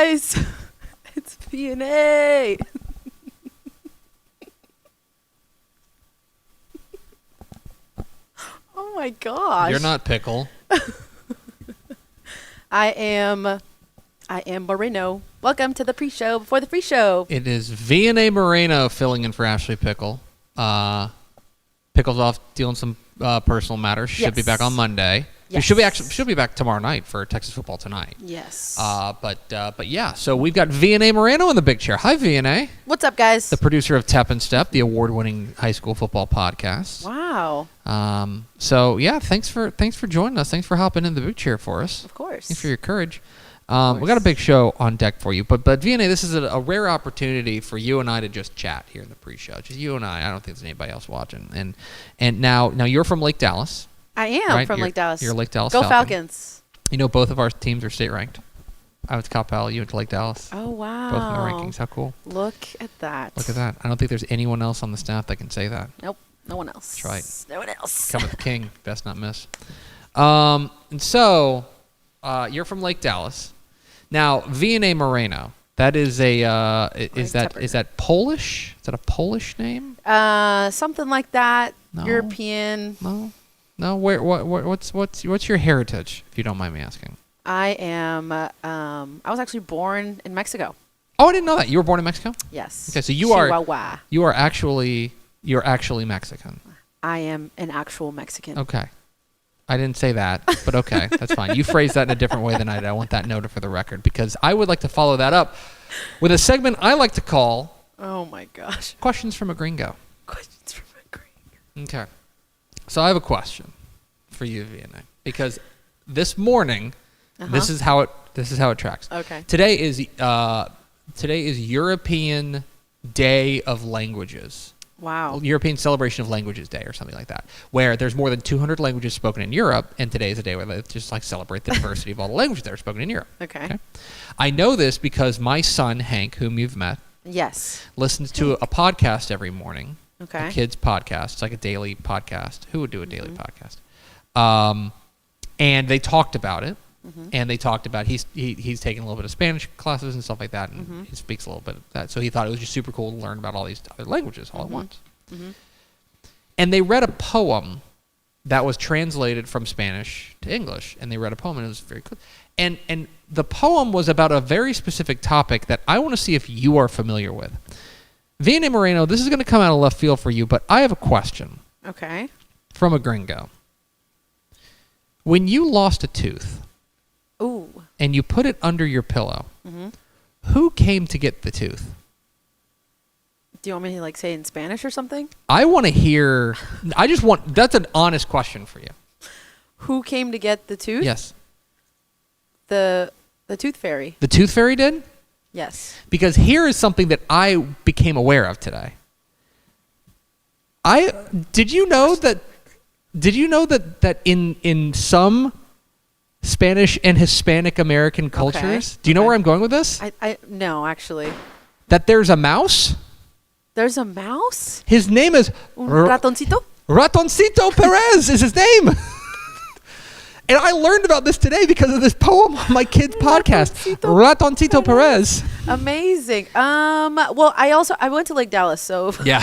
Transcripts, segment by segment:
guys. It's V&A. Oh my gosh. You're not Pickle. I am Moreno. Welcome to the pre-show before the free show. It is V&A Moreno filling in for Ashley Pickle. Pickle's off dealing some personal matters. Should be back on Monday. Yes. Should be back tomorrow night for Texas football tonight. Yes. But yeah, so we've got V&A Moreno in the big chair. Hi, V&A. What's up, guys? The producer of Tap and Step, the award-winning high school football podcast. Wow. So yeah, thanks for joining us. Thanks for hopping in the big chair for us. Of course. Thanks for your courage. We got a big show on deck for you, but V&A, this is a rare opportunity for you and I to just chat here in the pre-show. Just you and I. I don't think there's anybody else watching. And now you're from Lake Dallas. I am right? from Lake Dallas. You're Lake Dallas. Go Falcon. Falcons. You know, both of our teams are state ranked. I went to Cal Pal. You went to Lake Dallas. Oh wow. Both in the rankings. How cool. Look at that. Look at that. I don't think there's anyone else on the staff that can say that. Nope. No one else. That's right. No one else. Come with the king. Best not miss. And so you're from Lake Dallas. Now, V&A Moreno, that is is that Polish? Is that a Polish name? Something like that. No. European. No. What's your heritage, if you don't mind me asking? I am. I was actually born in Mexico. Oh, I didn't know that. You were born in Mexico? Yes. Okay, so Chihuahua. you're actually Mexican. I am an actual Mexican. Okay. I didn't say that, but okay, that's fine. You phrased that in a different way than I did. I want that noted for the record because I would like to follow that up with a segment I like to call Oh my gosh. Questions from a Gringo. Questions from a gringo. Okay. So I have a question for you, V&A, because this morning, this is how it tracks. Okay. Today is European Day of Languages. Wow. European Celebration of Languages Day or something like that, where there's more than 200 languages spoken in Europe, and today is a day where they just like celebrate the diversity of all the languages that are spoken in Europe. Okay. I know this because my son, Hank, whom you've met, Yes. listens to a podcast every morning. Okay. A kid's podcast. It's like a daily podcast. Who would do a daily podcast? And they talked about it. And they talked about he's taking a little bit of Spanish classes and stuff like that, and he speaks a little bit of that. So he thought it was just super cool to learn about all these other languages all at once. And they read a poem that was translated from Spanish to English, and they read a poem, and it was very cool. And the poem was about a very specific topic that I want to see if you are familiar with. V&A Moreno, this is going to come out of left field for you, but I have a question. Okay. From a gringo. When you lost a tooth, Ooh. and you put it under your pillow, who came to get the tooth? Do you want me to like say it in Spanish or something? I want to hear. That's an honest question for you. Who came to get the tooth? Yes. The tooth fairy. The tooth fairy did? Yes. Because here is something that I became aware of today. Did you know that in some Spanish and Hispanic American cultures, do you know where I'm going with this? No, actually. That there's a mouse? There's a mouse? His name is Ratoncito? Ratoncito Perez is his name. And I learned about this today because of this poem on my kid's podcast. Ratoncito Perez. Amazing. Well, I went to Lake Dallas, so Yeah.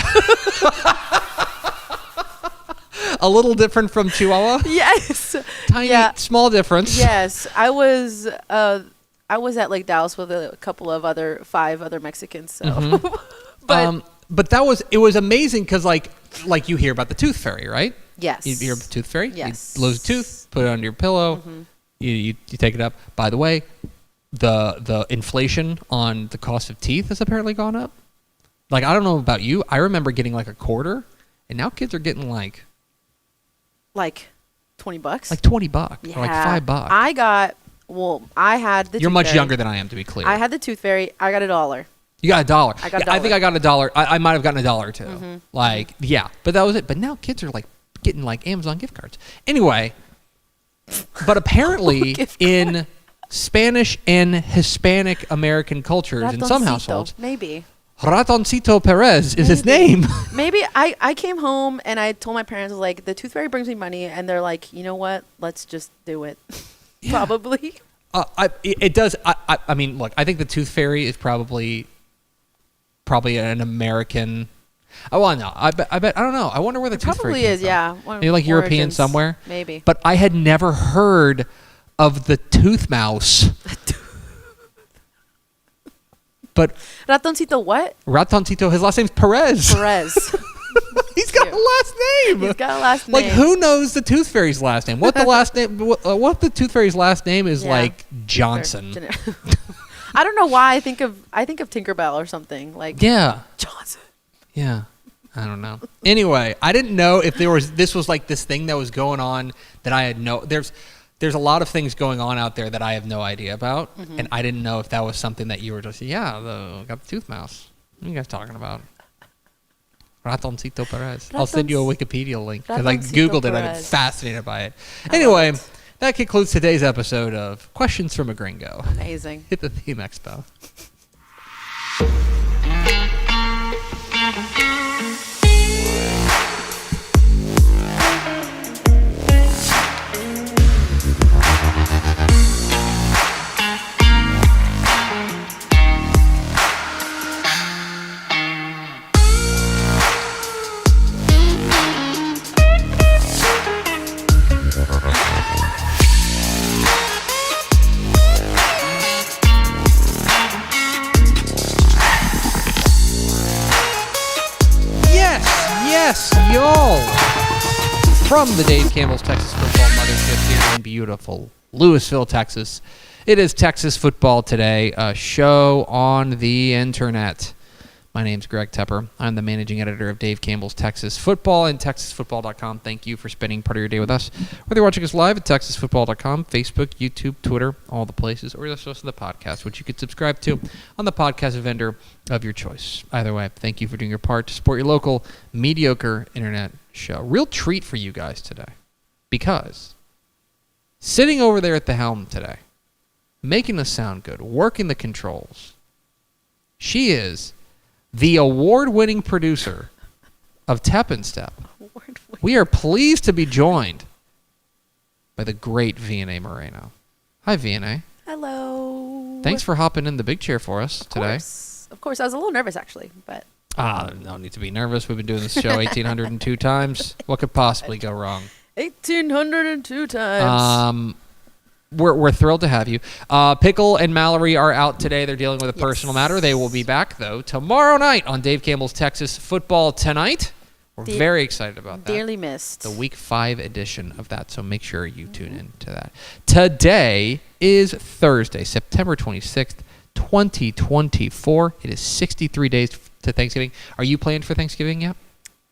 A little different from Chihuahua? yes. Tiny, small difference. Yes. I was at Lake Dallas with a couple of 5 other Mexicans, so but it was amazing because like you hear about the tooth fairy, right? Yes. You hear about the tooth fairy? Yes. You lose a tooth, put it under your pillow, you take it up. By the way, the inflation on the cost of teeth has apparently gone up. Like, I don't know about you. I remember getting like a quarter, and now kids are getting like $20. Like $20 or like $5. I had the You're tooth much fairy. younger than I am, to be clear. I had the tooth fairy. I got $1. You got $1. I got $1. I think I got $1. I might have gotten $1 too. Like, yeah, but that was it. But now kids are like getting like Amazon gift cards. Anyway, but apparently in Spanish and Hispanic American cultures, in some households, maybe Ratoncito Perez is his name. Maybe I came home and I told my parents, like, the tooth fairy brings me money, and they're like, you know what? Let's just do it. Yeah. Probably. It does. I mean, look. I think the Tooth Fairy is probably an American. Oh, well, no. I bet. I don't know. I wonder where the Tooth Fairy Probably came is, from. yeah. Maybe like European Origins, somewhere. Maybe. But I had never heard of the Tooth Mouse. But Ratoncito what? Ratoncito, his last name's Perez. Perez. He's got a last name. He's got a last name. Like, who knows the Tooth Fairy's last name? What the last name? What the Tooth Fairy's last name is? Yeah. Like Johnson. I don't know why I think of Tinkerbell or something like. Yeah. Johnson. Yeah. I don't know. Anyway, I didn't know if this was like this thing that was going on that I had there's a lot of things going on out there that I have no idea about, and I didn't know if that was something that you were just got the tooth mouse. What are you guys talking about? Ratoncito Perez. I'll send you a Wikipedia link because I googled it. I've been fascinated by it. Anyway, that concludes today's episode of Questions from a Gringo. Amazing. Hit the theme expo. Yes, y'all! From the Dave Campbell's Texas Football Mothership here in beautiful Lewisville, Texas. It is Texas Football Today, a show on the internet. My name's Greg Tepper. I'm the managing editor of Dave Campbell's Texas Football and TexasFootball.com. Thank you for spending part of your day with us. Whether you're watching us live at TexasFootball.com, Facebook, YouTube, Twitter, all the places, or you're listening to the podcast, which you could subscribe to on the podcast vendor of your choice. Either way, thank you for doing your part to support your local mediocre internet show. Real treat for you guys today, because sitting over there at the helm today, making us sound good, working the controls, she is the award-winning producer of Tep and Step. We are pleased to be joined by the great V&A Moreno. Hi, V&A. Hello. Thanks for hopping in the big chair for us today. Of course. I was a little nervous, actually, but... No need to be nervous. We've been doing this show 1,802 times. What could possibly go wrong? 1,802 times. We're thrilled to have you. Pickle and Mallory are out today. They're dealing with a personal matter. They will be back, though, tomorrow night on Dave Campbell's Texas Football Tonight. We're very excited about that. Dearly missed. The Week 5 edition of that, so make sure you tune in to that. Today is Thursday, September 26th, 2024. It is 63 days to Thanksgiving. Are you planned for Thanksgiving yet?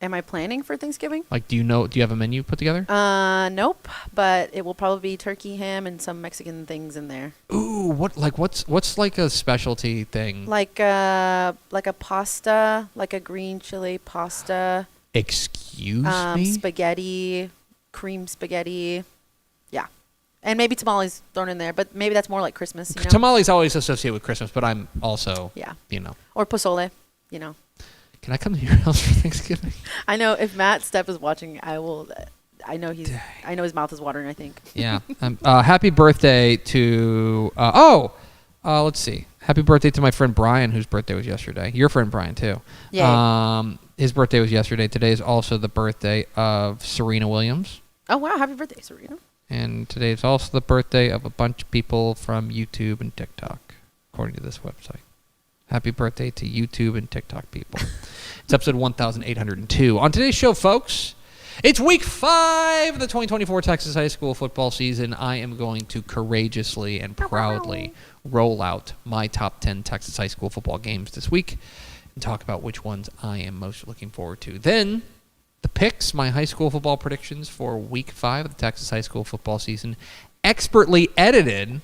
Am I planning for Thanksgiving? Like, do you have a menu put together? Nope. But it will probably be turkey, ham, and some Mexican things in there. Ooh, what's like a specialty thing? Like a pasta, like a green chili pasta. Excuse me? Spaghetti, cream spaghetti. Yeah. And maybe tamales thrown in there, but maybe that's more like Christmas, you know? Tamales always associate with Christmas, but I'm also, Or pozole, you know. Can I come to your house for Thanksgiving? I know if Matt Stepp is watching, I will. I know his mouth is watering, I think. Yeah. Happy birthday to. Let's see. Happy birthday to my friend Brian, whose birthday was yesterday. Your friend Brian too. Yeah. His birthday was yesterday. Today is also the birthday of Serena Williams. Oh wow! Happy birthday, Serena. And today is also the birthday of a bunch of people from YouTube and TikTok, according to this website. Happy birthday to YouTube and TikTok people. It's episode 1802. On today's show, folks, it's week 5 of the 2024 Texas high school football season. I am going to courageously and proudly roll out my top 10 Texas high school football games this week and talk about which ones I am most looking forward to. Then, the picks, my high school football predictions for week 5 of the Texas high school football season, expertly edited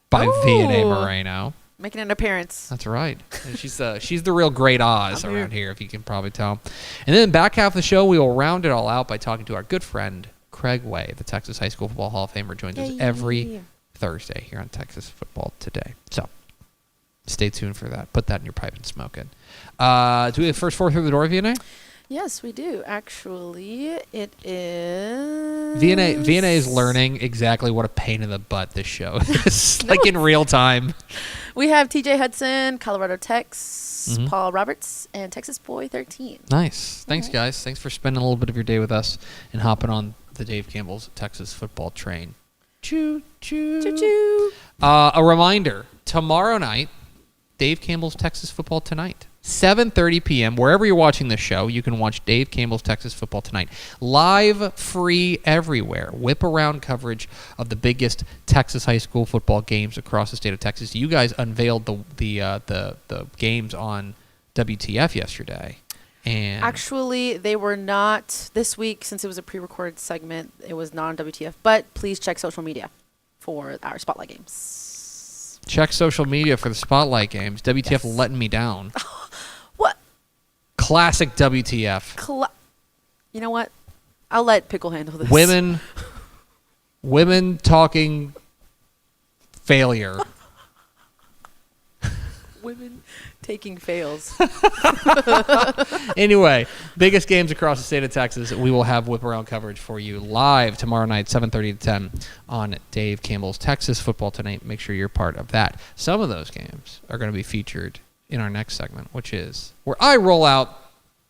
by V&A Moreno. Making an appearance. That's right. And she's the real Great Oz around here, if you can probably tell. And then back half of the show, we will round it all out by talking to our good friend, Craig Way, the Texas High School Football Hall of Famer, joins us every Thursday here on Texas Football Today. So stay tuned for that. Put that in your pipe and smoke it. Do we have first 4 through the door, V&A? Yes, we do. Actually, it is... VNA is learning exactly what a pain in the butt this show is, like in real time. We have TJ Hudson, Colorado Tex, Mhm. Paul Roberts, and Texas Boy 13. Nice. Thanks, Alright. guys. Thanks for spending a little bit of your day with us and hopping on the Dave Campbell's Texas football train. Choo, choo. Choo-choo. A reminder, tomorrow night, Dave Campbell's Texas Football Tonight. 7:30 p.m. Wherever you're watching the show, you can watch Dave Campbell's Texas Football Tonight. Live, free, everywhere. Whip around coverage of the biggest Texas high school football games across the state of Texas. You guys unveiled the games on WTF yesterday. And Actually, they were not this week since it was a pre-recorded segment. It was not on WTF, but please check social media for our spotlight games. check social media for the spotlight games. WTF Yes. letting me down. What? Classic WTF. You know what? I'll let Pickle handle this. Women talking failure. Women taking fails. Anyway, biggest games across the state of Texas. We will have whip around coverage for you live tomorrow night, 7:30 to 10 on Dave Campbell's Texas Football Tonight. Make sure you're part of that. Some of those games are going to be featured in our next segment, which is where I roll out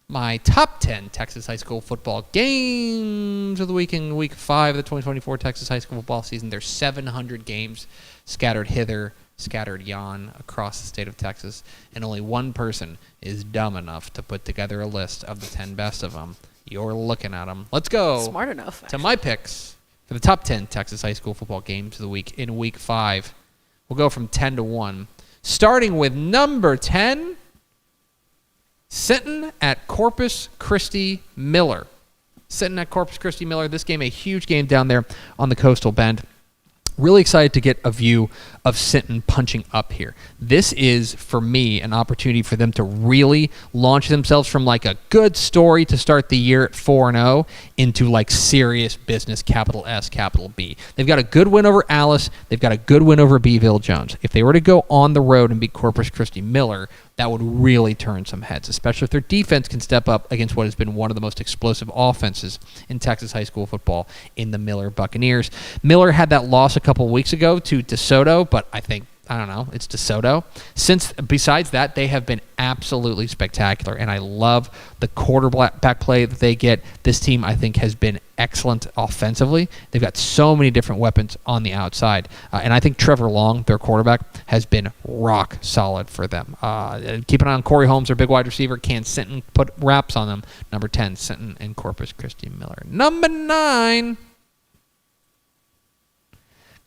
my top 10 Texas high school football games of the week in week 5 of the 2024 Texas high school football season. There's 700 games scattered hither, scattered yon across the state of Texas, and only one person is dumb enough to put together a list of the 10 best of them. You're looking at them. Let's go Smart enough. to my picks for the top 10 Texas high school football games of the week in week 5. We'll go from 10 to 1. Starting with number 10, Sinton at Corpus Christi Miller. Sinton at Corpus Christi Miller. This game, a huge game down there on the coastal bend. Really excited to get a view of Sinton punching up here. This is, for me, an opportunity for them to really launch themselves from like a good story to start the year at 4-0 into like serious business, capital S, capital B. They've got a good win over Alice. They've got a good win over Beeville Jones. If they were to go on the road and beat Corpus Christi Miller, that would really turn some heads, especially if their defense can step up against what has been one of the most explosive offenses in Texas high school football in the Miller Buccaneers. Miller had that loss a couple weeks ago to DeSoto, but I don't know, it's DeSoto. Besides that, they have been absolutely spectacular, and I love the quarterback play that they get. This team, I think, has been excellent offensively. They've got so many different weapons on the outside, and I think Trevor Long, their quarterback, has been rock solid for them. Keep an eye on Corey Holmes, their big wide receiver. Can Sinton put wraps on them? Number 10, Sinton and Corpus Christi Miller. Number 9,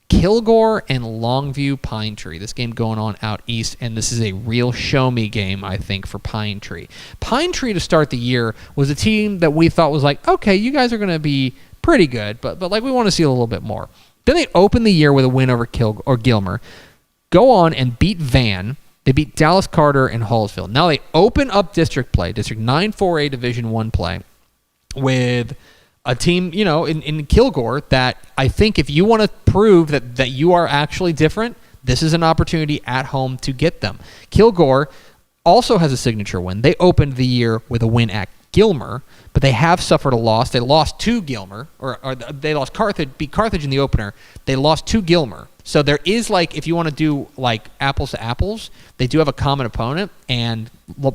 Kilgore and Longview Pine Tree. This game going on out east, and this is a real show-me game, I think, for Pine Tree. Pine Tree to start the year was a team that we thought was like, okay, you guys are going to be pretty good, but like we want to see a little bit more. Then they open the year with a win over Gilmer, go on and beat Van. They beat Dallas Carter and Hallsville. Now they open up district play, District 9 4A Division I play, with a team, in Kilgore that I think if you want to prove that you are actually different, this is an opportunity at home to get them. Kilgore also has a signature win. They opened the year with a win at Gilmer, but they have suffered a loss. They lost to Gilmer, or they lost beat Carthage in the opener. They lost to Gilmer. So there is, like, if you want to do like apples to apples, they do have a common opponent, and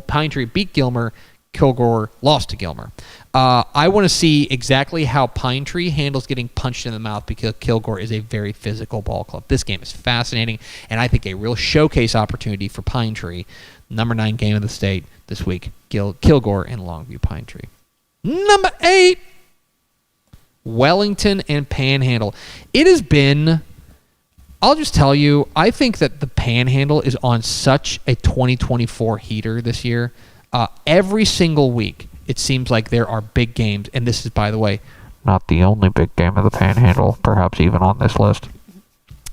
Pine Tree beat Gilmer. Kilgore lost to Gilmer. I want to see exactly how Pine Tree handles getting punched in the mouth, because Kilgore is a very physical ball club. This game is fascinating, and I think a real showcase opportunity for Pine Tree. Number 9 game of the state this week, Kilgore and Longview Pine Tree. Number 8, Wellington and Panhandle. It has been, I'll just tell you, I think that the Panhandle is on such a 2024 heater this year. Every single week, it seems like there are big games, and this is, by the way, not the only big game of the Panhandle, perhaps even on this list.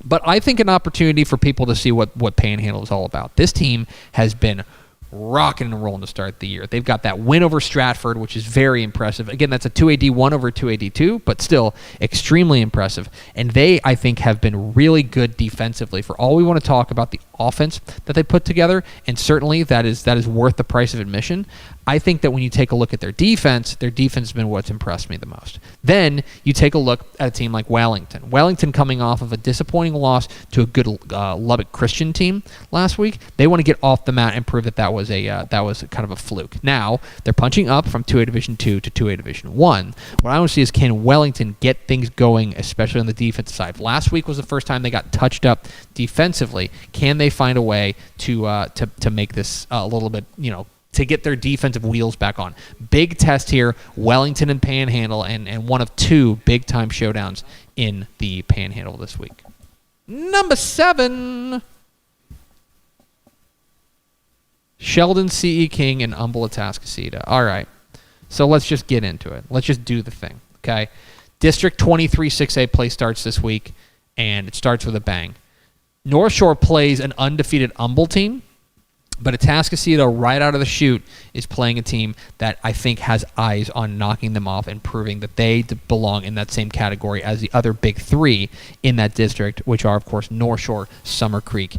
But I think an opportunity for people to see what Panhandle is all about. This team has been rocking and rolling to start the year. They've got that win over Stratford, which is very impressive. Again, that's a 2AD1 over 2AD2, but still extremely impressive. And they, I think, have been really good defensively. For all we want to talk about the offense that they put together, and certainly that is worth the price of admission, I think that when you take a look at their defense has been what's impressed me the most. Then you take a look at a team like Wellington. Wellington coming off of a disappointing loss to a good Lubbock Christian team last week. They want to get off the mat and prove that was kind of a fluke. Now they're punching up from 2A Division 2 to 2A Division 1. What I want to see is, can Wellington get things going, especially on the defensive side? Last week was the first time they got touched up defensively. Can they find a way to make this a little bit, to get their defensive wheels back on? Big test here, Wellington and Panhandle, and one of two big-time showdowns in the Panhandle this week. Number 7, Sheldon C.E. King and Humble Atascocita. All right, so let's just get into it. Let's just do the thing, okay? District 23 6A play starts this week, and it starts with a bang. North Shore plays an undefeated Humble team, but Atascocita right out of the chute is playing a team that I think has eyes on knocking them off and proving that they belong in that same category as the other big three in that district, which are, of course, North Shore, Summer Creek,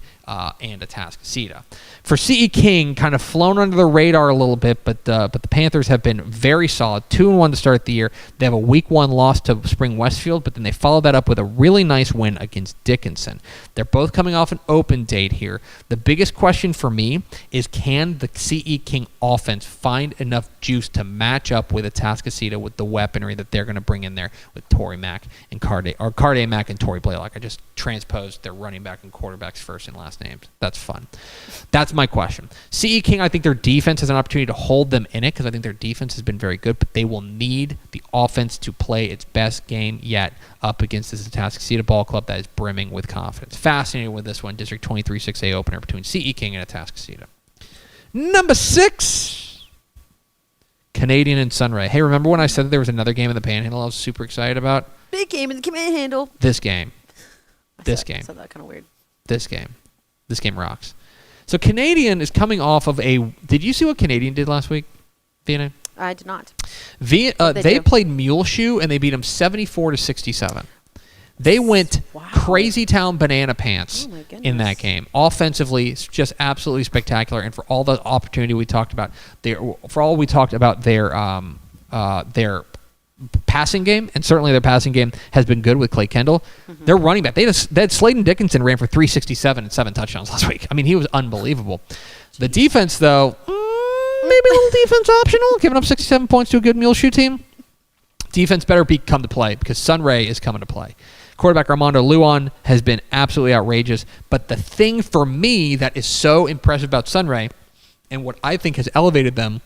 and Atascocita. For C.E. King, kind of flown under the radar a little bit, but the Panthers have been very solid. 2-1 to start the year. They have a Week 1 loss to Spring Westfield, but then they followed that up with a really nice win against Dickinson. They're both coming off an open date here. The biggest question for me is, can the C.E. King offense find enough juice to match up with Atascocita with the weaponry that they're going to bring in there with Torrey Mack and Carday Mack and Torrey Blaylock? I just transposed their running back and quarterbacks first and last names. That's fun. That's my question. C.E. King, I think their defense has an opportunity to hold them in it because I think their defense has been very good, but they will need the offense to play its best game yet up against this Atascocita ball club that is brimming with confidence. Fascinated with this one, District 23 6A opener between C.E. King and Atascocita. Number 6, Canadian and Sunray. Hey, remember when I said that there was another game in the Panhandle I was super excited about? Big game in the Panhandle. This game. I said that kind of weird. This game rocks. So Canadian is coming off of did you see what Canadian did last week, Vienna? I did not. They played Muleshoe and they beat them 74-67. They went crazy town banana pants in that game. Offensively, it's just absolutely spectacular. And for all the opportunity we talked about, their passing game, and certainly their passing game has been good with Clay Kendall. Mm-hmm. Their running back, they had Sladen Dickinson ran for 367 and 7 touchdowns last week. I mean, he was unbelievable. Jeez. The defense, though, maybe a little defense optional, giving up 67 points to a good Muleshoe team. Defense better come to play because Sunray is coming to play. Quarterback Armando Luan has been absolutely outrageous, but the thing for me that is so impressive about Sunray and what I think has elevated them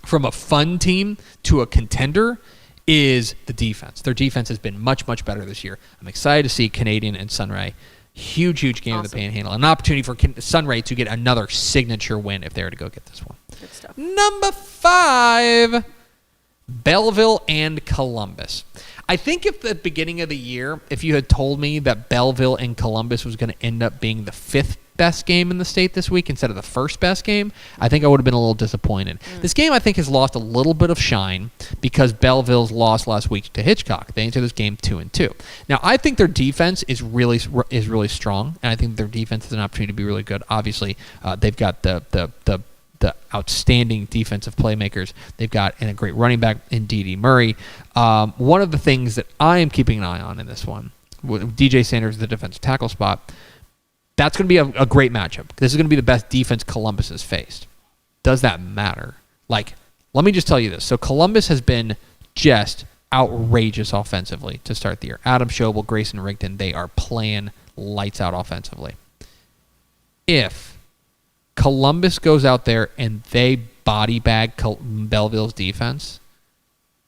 from a fun team to a contender is the defense. Their defense has been much, much better this year. I'm excited to see Canadian and Sunray. Huge, huge game of the Panhandle. An opportunity for Sunray to get another signature win if they were to go get this one. Good stuff. Number 5, Belleville and Columbus. I think if the beginning of the year, if you had told me that Belleville and Columbus was going to end up being the 5th best game in the state this week instead of the 1st best game, I think I would have been a little disappointed. This game, I think, has lost a little bit of shine because Belleville's lost last week to Hitchcock. They entered this game 2-2. Now, I think their defense is really strong, and I think their defense has an opportunity to be really good. Obviously, they've got the outstanding defensive playmakers they've got, and a great running back in D.D. Murray. One of the things that I am keeping an eye on in this one, with DJ Sanders, the defensive tackle spot, that's going to be a great matchup. This is going to be the best defense Columbus has faced. Does that matter? Let me just tell you this. So Columbus has been just outrageous offensively to start the year. Adam Schobel, Grayson Rigdon, they are playing lights out offensively. If Columbus goes out there and they body bag Belleville's defense,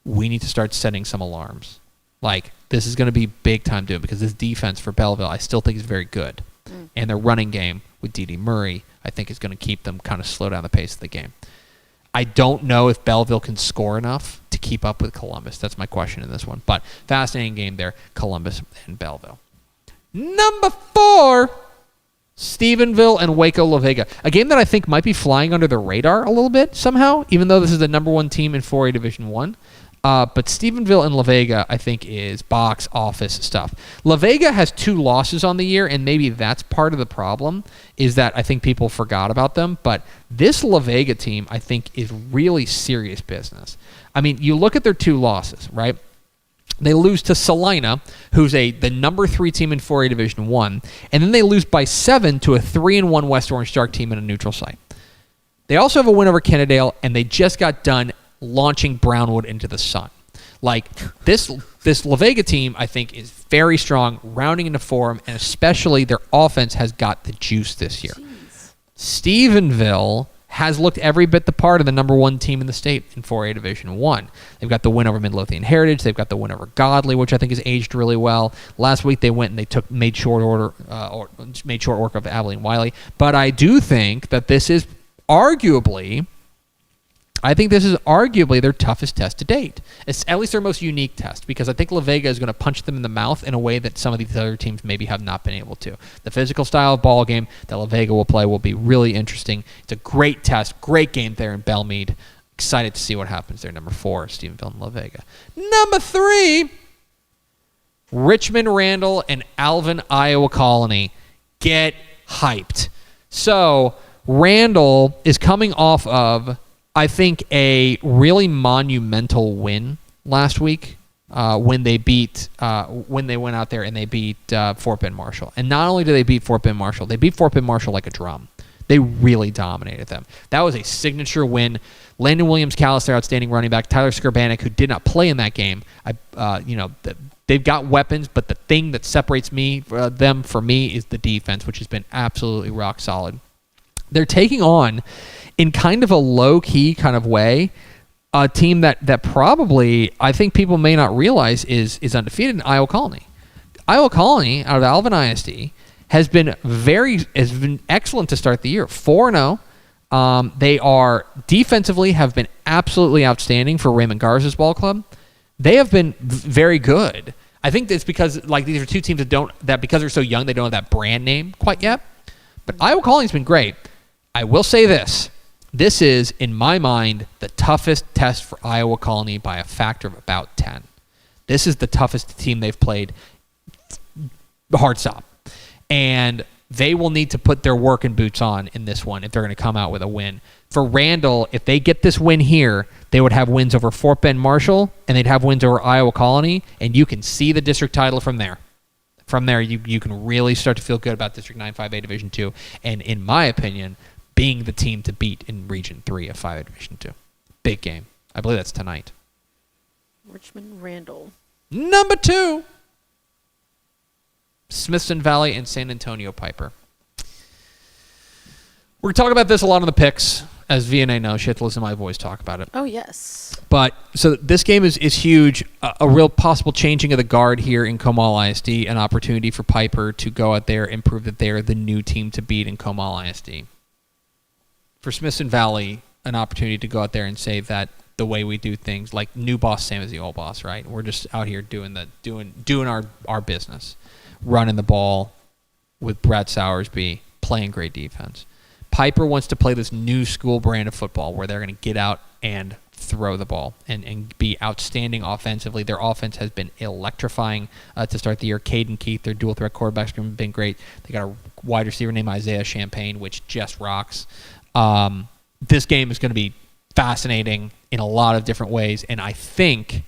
we need to start setting some alarms. This is going to be big time doing because this defense for Belleville I still think is very good. And their running game with D.D. Murray I think is going to keep them kind of slow down the pace of the game. I don't know if Belleville can score enough to keep up with Columbus. That's my question in this one. But fascinating game there, Columbus and Belleville. Number 4, Stephenville and Waco La Vega. A game that I think might be flying under the radar a little bit somehow, even though this is the number 1 team in 4A Division 1. But Stephenville and La Vega, I think, is box office stuff. La Vega has 2 losses on the year, and maybe that's part of the problem, is that I think people forgot about them. But this La Vega team, I think, is really serious business. I mean, you look at their 2 losses, right? They lose to Salina, who's the number 3 team in 4A Division 1, and then they lose by 7 to a 3-1 West Orange Shark team in a neutral site. They also have a win over Kennedale, and they just got done launching Brownwood into the sun. Like, this La Vega team, I think, is very strong, rounding into form, and especially their offense has got the juice this year. Jeez. Stephenville has looked every bit the part of the number 1 team in the state in 4A Division 1. They've got the win over Midlothian Heritage. They've got the win over Godley, which I think has aged really well. Last week they went and they made short work of Abilene Wiley. But I do think that this is arguably their toughest test to date. It's at least their most unique test, because I think La Vega is going to punch them in the mouth in a way that some of these other teams maybe have not been able to. The physical style of ball game that La Vega will play will be really interesting. It's a great test, great game there in Belmead. Excited to see what happens there. Number 4, Stephenville and La Vega. Number 3, Richmond Randall and Alvin Iowa Colony. Get hyped. So Randall is coming off of, I think, a really monumental win last week when they went out there and they beat Fort Bend Marshall. And not only did they beat Fort Bend Marshall, they beat Fort Bend Marshall like a drum. They really dominated them. That was a signature win. Landon Williams-Callis, their outstanding running back, Tyler Skarbanek, who did not play in that game. They've got weapons, but the thing that separates them from me is the defense, which has been absolutely rock solid. They're taking on, in kind of a low-key kind of way, a team that probably, I think people may not realize is undefeated in Iowa Colony. Iowa Colony, out of Alvin ISD, has been excellent to start the year. 4-0. They are defensively have been absolutely outstanding for Raymond Garza's ball club. They have been very good. I think it's because these are 2 teams that because they're so young, they don't have that brand name quite yet. But Iowa Colony's been great. I will say this. This is, in my mind, the toughest test for Iowa Colony by a factor of about 10. This is the toughest team they've played. Hard stop. And they will need to put their working boots on in this one if they're going to come out with a win. For Randall, if they get this win here, they would have wins over Fort Bend Marshall, and they'd have wins over Iowa Colony, and you can see the district title from there. From there, you can really start to feel good about District 9 5A Division 2, and in my opinion, being the team to beat in Region 3 of 5A Division 2. Big game. I believe that's tonight. Richmond Randall. Number 2, Smithson Valley and San Antonio Piper. We're talking about this a lot on the picks. As VNA knows, she had to listen to my voice talk about it. Oh, yes. But, so this game is huge. A real possible changing of the guard here in Comal ISD. An opportunity for Piper to go out there and prove that they're the new team to beat in Comal ISD. For Smithson Valley, an opportunity to go out there and say that the way we do things, like new boss, same as the old boss, right? We're just out here doing our business. Running the ball with Brad Sowersby, playing great defense. Piper wants to play this new school brand of football where they're going to get out and throw the ball and be outstanding offensively. Their offense has been electrifying to start the year. Caden Keith, their dual threat quarterbacks, have been great. They got a wide receiver named Isaiah Champagne, which just rocks. This game is going to be fascinating in a lot of different ways, and I think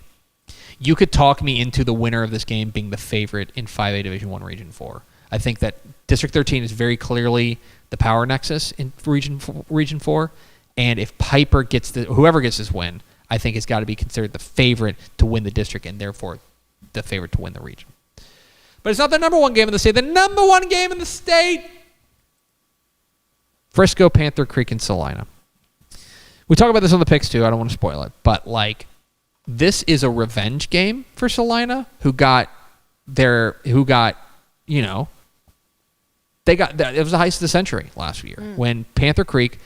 you could talk me into the winner of this game being the favorite in 5A Division 1 Region 4. I think that District 13 is very clearly the power nexus in Region 4, and if Piper whoever gets this win, I think it's got to be considered the favorite to win the district and therefore the favorite to win the region. But it's not the number 1 game in the state. The number 1 game in the state, Frisco, Panther Creek, and Salina. We talk about this on the picks too. I don't want to spoil it, but this is a revenge game for Salina, it was the heist of the century last year when Panther Creek,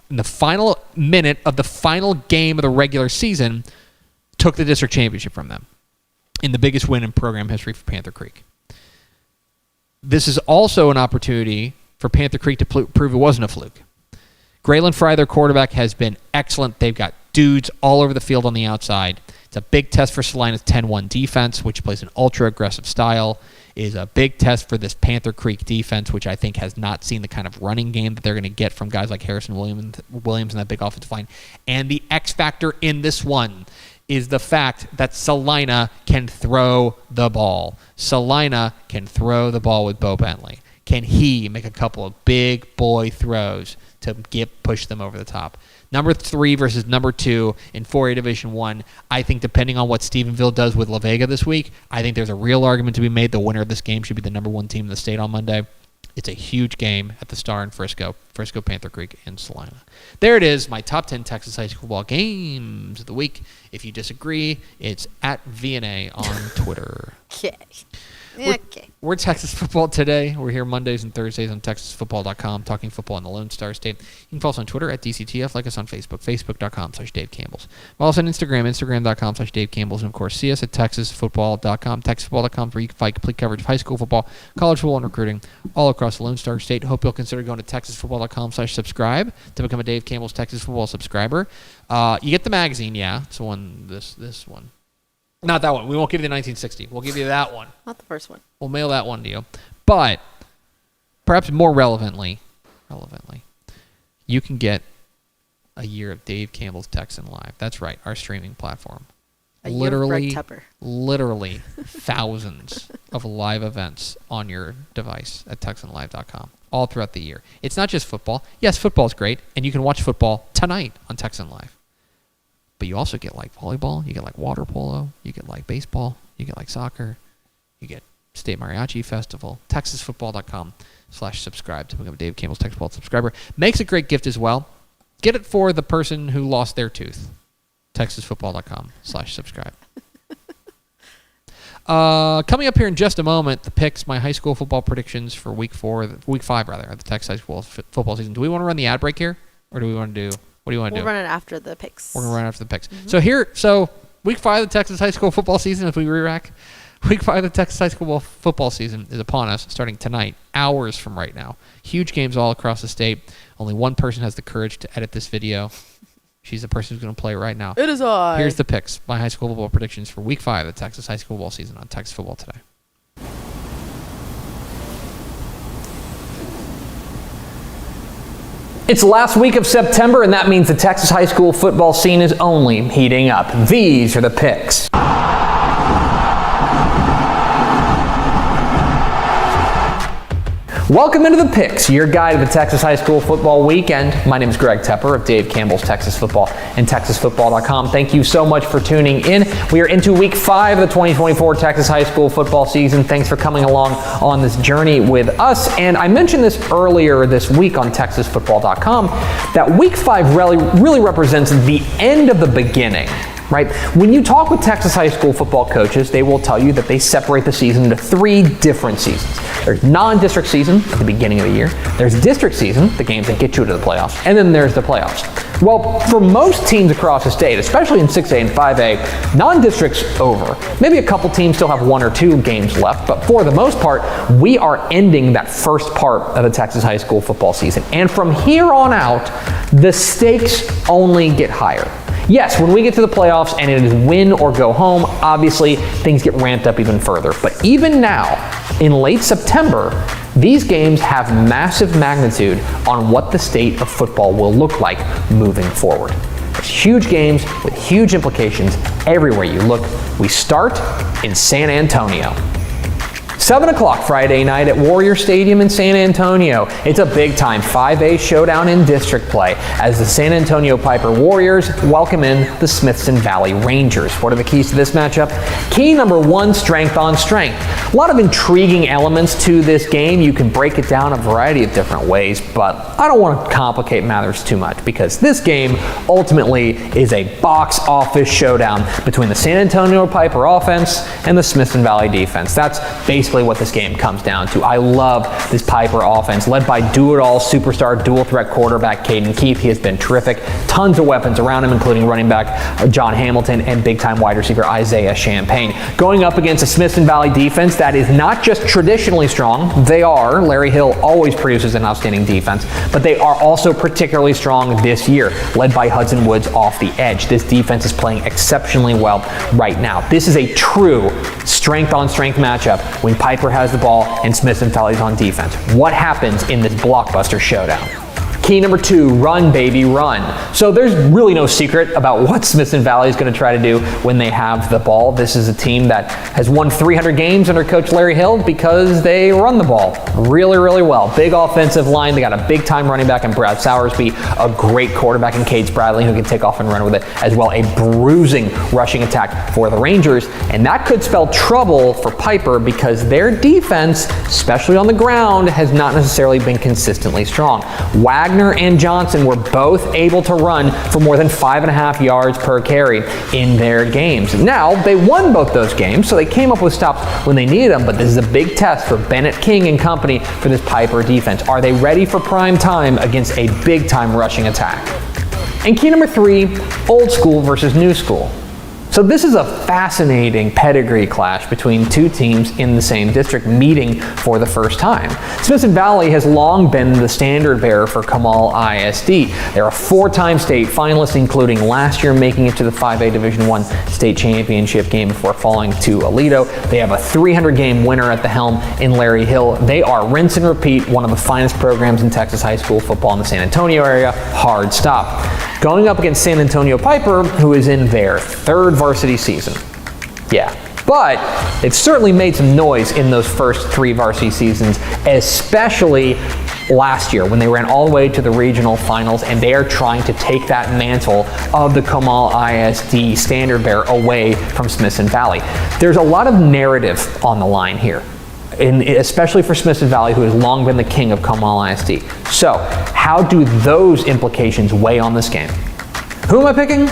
in the final minute of the final game of the regular season, took the district championship from them in the biggest win in program history for Panther Creek. This is also an opportunity for Panther Creek to prove it wasn't a fluke. Graylin Fry, their quarterback, has been excellent. They've got dudes all over the field on the outside. It's a big test for Salina's 10-1 defense, which plays an ultra-aggressive style. It is a big test for this Panther Creek defense, which I think has not seen the kind of running game that they're going to get from guys like Harrison Williams and that big offensive line. And the X factor in this one is the fact that Salina can throw the ball. Salina can throw the ball with Bo Bentley. Can he make a couple of big boy throws to push them over the top? Number 3 versus number 2 in 4A Division 1. I think depending on what Stephenville does with La Vega this week, I think there's a real argument to be made. The winner of this game should be the number 1 team in the state on Monday. It's a huge game at the Star in Frisco, Panther Creek, and Salina. There it is, my top 10 Texas high school football games of the week. If you disagree, it's at VNA on Twitter. Okay. We're Texas Football Today. We're here Mondays and Thursdays on TexasFootball.com, talking football in the Lone Star State. You can follow us on Twitter at DCTF, like us on Facebook, Facebook.com/Dave Campbell's. Follow us on Instagram, Instagram.com/Dave Campbell's, and of course, see us at TexasFootball.com, TexasFootball.com, where you can find complete coverage of high school football, college football, and recruiting all across the Lone Star State. Hope you'll consider going to TexasFootball.com/subscribe to become a Dave Campbell's Texas Football subscriber. You get the magazine, yeah. It's the one, this one. Not that one. We won't give you the 1960. We'll give you that one. Not the first one. We'll mail that one to you. But perhaps more relevantly, you can get a year of Dave Campbell's Texan Live. That's right, our streaming platform. Literally thousands of live events on your device at TexanLive.com all throughout the year. It's not just football. Yes, football's great, and you can watch football tonight on Texan Live. But you also get like volleyball, you get like water polo, you get like baseball, you get like soccer, you get State Mariachi Festival. TexasFootball.com/subscribe to become a Dave Campbell's Texas Football subscriber. Makes a great gift as well. Get it for the person who lost their tooth. TexasFootball.com/subscribe. Coming up here in just a moment, the picks, my high school football predictions for week 5 of the Texas high school football season. Do we want to run the ad break here, or do we want to do? What do you want to do? We'll run it after the picks. We're going to run after the picks. Mm-hmm. So week 5 of the Texas high school football season, if we re-rack, week 5 of the Texas high school football season is upon us, starting tonight, hours from right now. Huge games all across the state. Only one person has the courage to edit this video. She's the person who's going to play it right now. It is I. Here's the picks, my high school football predictions for week 5 of the Texas high school football season on Texas Football Today. It's the last week of September, and that means the Texas high school football scene is only heating up. These are the picks. Welcome into the Picks, your guide to the Texas high school football weekend. My name is Greg Tepper of Dave Campbell's Texas Football and TexasFootball.com. Thank you so much for tuning in. We are into week 5 of the 2024 Texas high school football season. Thanks for coming along on this journey with us. And I mentioned this earlier this week on TexasFootball.com that week 5 really represents the end of the beginning. Right? When you talk with Texas high school football coaches, they will tell you that they separate the season into 3 different seasons. There's non-district season at the beginning of the year. There's district season, the games that get you to the playoffs. And then there's the playoffs. Well, for most teams across the state, especially in 6A and 5A, non-district's over. Maybe a couple teams still have 1 or 2 games left, but for the most part, we are ending that first part of the Texas high school football season. And from here on out, the stakes only get higher. Yes, when we get to the playoffs and it is win or go home, obviously things get ramped up even further. But even now, in late September, these games have massive magnitude on what the state of football will look like moving forward. There's huge games with huge implications everywhere you look. We start in San Antonio. 7 o'clock Friday night at Warrior Stadium in San Antonio. It's a big-time 5A showdown in district play as the San Antonio Piper Warriors welcome in the Smithson Valley Rangers. What are the keys to this matchup? Key number 1, strength on strength. A lot of intriguing elements to this game. You can break it down a variety of different ways, but I don't want to complicate matters too much because this game ultimately is a box office showdown between the San Antonio Piper offense and the Smithson Valley defense. That's baseball basically what this game comes down to. I love this Piper offense, led by do-it-all superstar dual-threat quarterback Caden Keith. He has been terrific. Tons of weapons around him, including running back John Hamilton and big-time wide receiver Isaiah Champagne. Going up against a Smithson Valley defense that is not just traditionally strong. They are. Larry Hill always produces an outstanding defense, but they are also particularly strong this year, led by Hudson Woods off the edge. This defense is playing exceptionally well right now. This is a true strength-on-strength matchup when Piper has the ball and Smithson Valley's on defense. What happens in this blockbuster showdown? Key number 2, run, baby, run. So there's really no secret about what Smithson Valley is going to try to do when they have the ball. This is a team that has won 300 games under Coach Larry Hill because they run the ball really, really well. Big offensive line. They got a big-time running back in Brad Sowersby, a great quarterback in Cades Bradley who can take off and run with it, as well a bruising rushing attack for the Rangers. And that could spell trouble for Piper because their defense, especially on the ground, has not necessarily been consistently strong. Wagner and Johnson were both able to run for more than 5.5 yards per carry in their games. Now, they won both those games, so they came up with stops when they needed them, but this is a big test for Bennett King and company for this Piper defense. Are they ready for prime time against a big-time rushing attack? And key number 3, old school versus new school. So this is a fascinating pedigree clash between two teams in the same district meeting for the first time. Smithson Valley has long been the standard bearer for Kamal ISD. They're a 4-time state finalist, including last year making it to the 5A Division I state championship game before falling to Aledo. They have a 300-game winner at the helm in Larry Hill. They are rinse and repeat, one of the finest programs in Texas high school football in the San Antonio area. Hard stop. Going up against San Antonio Piper, who is in their 3rd varsity season. Yeah, but they've certainly made some noise in those first 3 varsity seasons, especially last year when they ran all the way to the regional finals, and they are trying to take that mantle of the Kamal ISD standard bearer away from Smithson Valley. There's a lot of narrative on the line here, especially for Smithson Valley, who has long been the king of Kamal ISD. So, how do those implications weigh on this game? Who am I picking?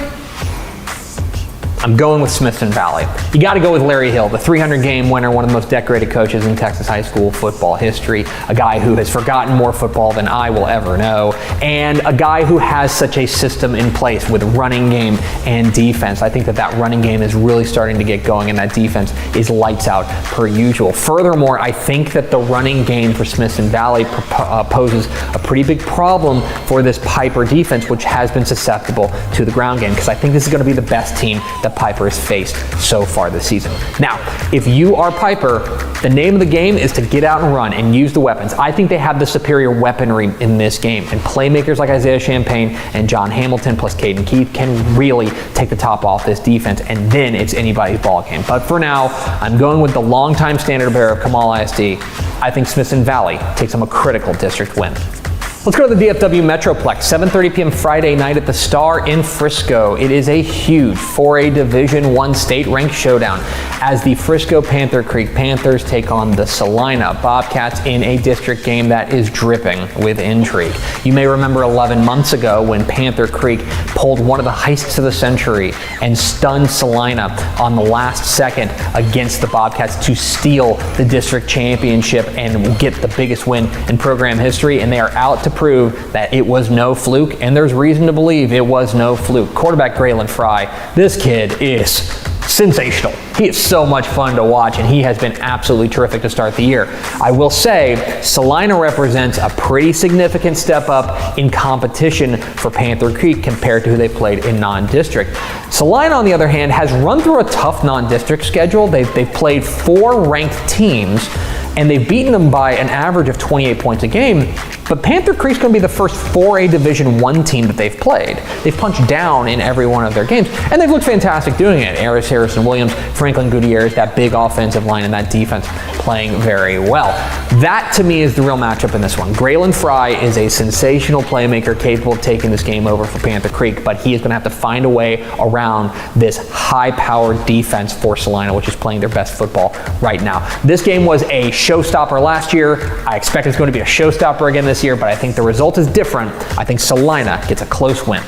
I'm going with Smithson Valley. You got to go with Larry Hill, the 300-game winner, one of the most decorated coaches in Texas high school football history, a guy who has forgotten more football than I will ever know, and a guy who has such a system in place with running game and defense. I think that running game is really starting to get going, and that defense is lights out per usual. Furthermore, I think that the running game for Smithson Valley poses a pretty big problem for this Piper defense, which has been susceptible to the ground game, because I think this is going to be the best team that Piper has faced so far this season. Now, if you are Piper, the name of the game is to get out and run and use the weapons. I think they have the superior weaponry in this game, and playmakers like Isaiah Champagne and John Hamilton plus Caden Keith can really take the top off this defense, and then it's anybody's ball game. But for now, I'm going with the longtime standard bearer of Kamal ISD. I think Smithson Valley takes them a critical district win. Let's go to the DFW Metroplex, 7:30 p.m. Friday night at the Star in Frisco. It is a huge 4A Division I state-ranked showdown as the Frisco Panther Creek Panthers take on the Salina Bobcats in a district game that is dripping with intrigue. You may remember 11 months ago when Panther Creek pulled one of the heists of the century and stunned Salina on the last second against the Bobcats to steal the district championship and get the biggest win in program history, and they are out to prove that it was no fluke, and there's reason to believe it was no fluke. Quarterback Graylin Fry, this kid is sensational. He is so much fun to watch, and he has been absolutely terrific to start the year. I will say, Salina represents a pretty significant step up in competition for Panther Creek compared to who they played in non-district. Salina, on the other hand, has run through a tough non-district schedule. They've played 4 ranked teams, and they've beaten them by an average of 28 points a game. But Panther Creek's going to be the first 4A Division I team that they've played. They've punched down in every one of their games, and they've looked fantastic doing it. Aris Harrison Williams, Franklin Gutierrez, that big offensive line and that defense playing very well. That, to me, is the real matchup in this one. Graylin Fry is a sensational playmaker capable of taking this game over for Panther Creek, but he is going to have to find a way around this high-powered defense for Salina, which is playing their best football right now. This game was a showstopper last year. I expect it's going to be a showstopper again this year, but I think the result is different. I think Salina gets a close win.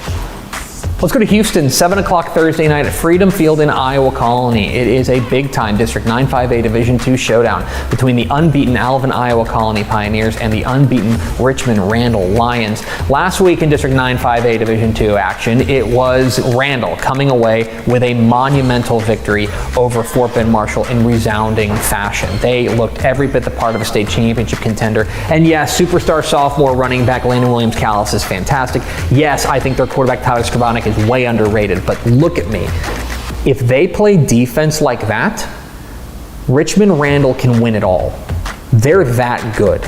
Let's go to Houston, 7 o'clock Thursday night at Freedom Field in Iowa Colony. It is a big-time District 9-5A Division II showdown between the unbeaten Alvin, Iowa Colony Pioneers and the unbeaten Richmond Randall Lions. Last week in District 9-5A Division II action, it was Randall coming away with a monumental victory over Fort Bend Marshall in resounding fashion. They looked every bit the part of a state championship contender. And yes, superstar sophomore running back Landon Williams-Callis is fantastic. Yes, I think their quarterback Tyler Skrabonic is way underrated, but look at me. If they play defense like that, Richmond Randall can win it all. They're that good.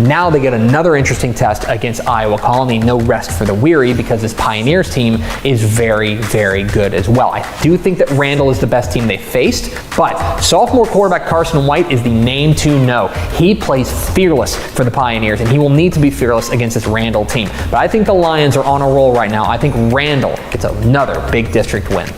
Now they get another interesting test against Iowa Colony. No rest for the weary because this Pioneers team is very, very good as well. I do think that Randall is the best team they faced, but sophomore quarterback Carson White is the name to know. He plays fearless for the Pioneers, and he will need to be fearless against this Randall team. But I think the Lions are on a roll right now. I think Randall gets another big district win.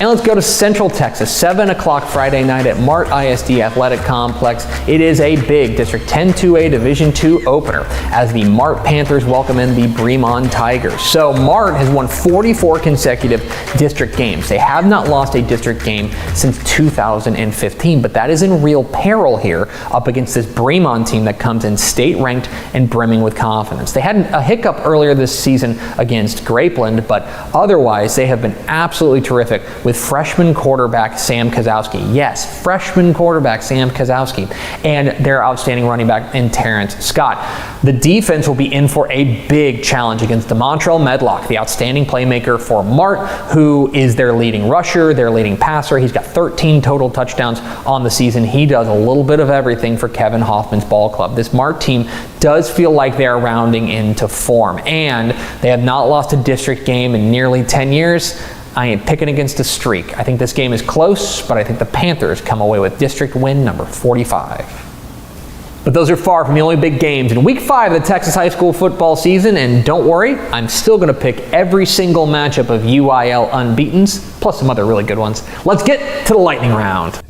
And let's go to Central Texas, 7 o'clock Friday night at Mart ISD Athletic Complex. It is a big District 10-2A Division II opener as the Mart Panthers welcome in the Bremond Tigers. So Mart has won 44 consecutive district games. They have not lost a district game since 2015, but that is in real peril here up against this Bremond team that comes in state ranked and brimming with confidence. They had a hiccup earlier this season against Grapeland, but otherwise they have been absolutely terrific with freshman quarterback Sam Kozowski. Yes, freshman quarterback Sam Kozowski. And their outstanding running back in Terrence Scott. The defense will be in for a big challenge against DeMontrell Medlock, the outstanding playmaker for Mart, who is their leading rusher, their leading passer. He's got 13 total touchdowns on the season. He does a little bit of everything for Kevin Hoffman's ball club. This Mart team does feel like they're rounding into form, and they have not lost a district game in nearly 10 years. I am picking against a streak. I think this game is close, but I think the Panthers come away with district win number 45. But those are far from the only big games in Week 5 of the Texas high school football season, and don't worry, I'm still going to pick every single matchup of UIL unbeatens, plus some other really good ones. Let's get to the lightning round.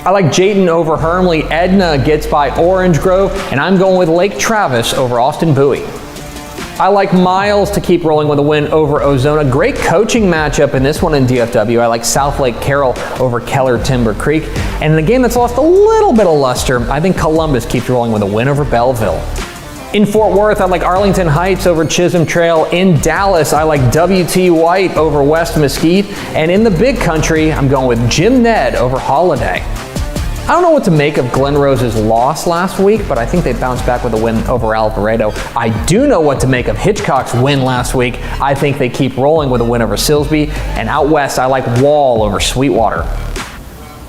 I like Jayton over Hermley, Edna gets by Orange Grove, and I'm going with Lake Travis over Austin Bowie. I like Miles to keep rolling with a win over Ozona. Great coaching matchup in this one in DFW. I like South Lake Carroll over Keller Timber Creek. And in a game that's lost a little bit of luster, I think Columbus keeps rolling with a win over Belleville. In Fort Worth, I like Arlington Heights over Chisholm Trail. In Dallas, I like W.T. White over West Mesquite. And in the big country, I'm going with Jim Ned over Holiday. I don't know what to make of Glen Rose's loss last week, but I think they bounced back with a win over Alvarado. I do know what to make of Hitchcock's win last week. I think they keep rolling with a win over Silsby. And out west, I like Wall over Sweetwater.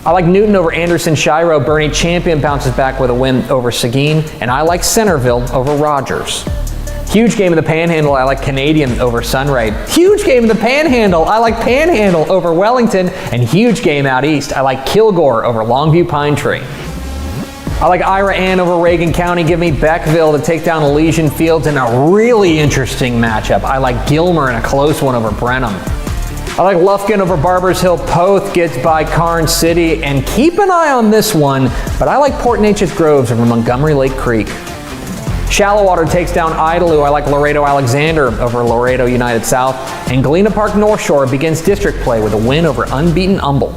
I like Newton over Anderson Shiro. Bernie Champion bounces back with a win over Seguin. And I like Centerville over Rogers. Huge game in the Panhandle, I like Canadian over Sunray. Huge game in the Panhandle, I like Panhandle over Wellington. And huge game out east, I like Kilgore over Longview Pine Tree. I like Ira Ann over Reagan County. Give me Beckville to take down Elysian Fields in a really interesting matchup. I like Gilmer in a close one over Brenham. I like Lufkin over Barbers Hill. Poth gets by Karnes City. And keep an eye on this one, but I like Port Neches Groves over Montgomery Lake Creek. Shallowater takes down Idalou. I like Laredo Alexander over Laredo United South. And Galena Park North Shore begins district play with a win over unbeaten Humble.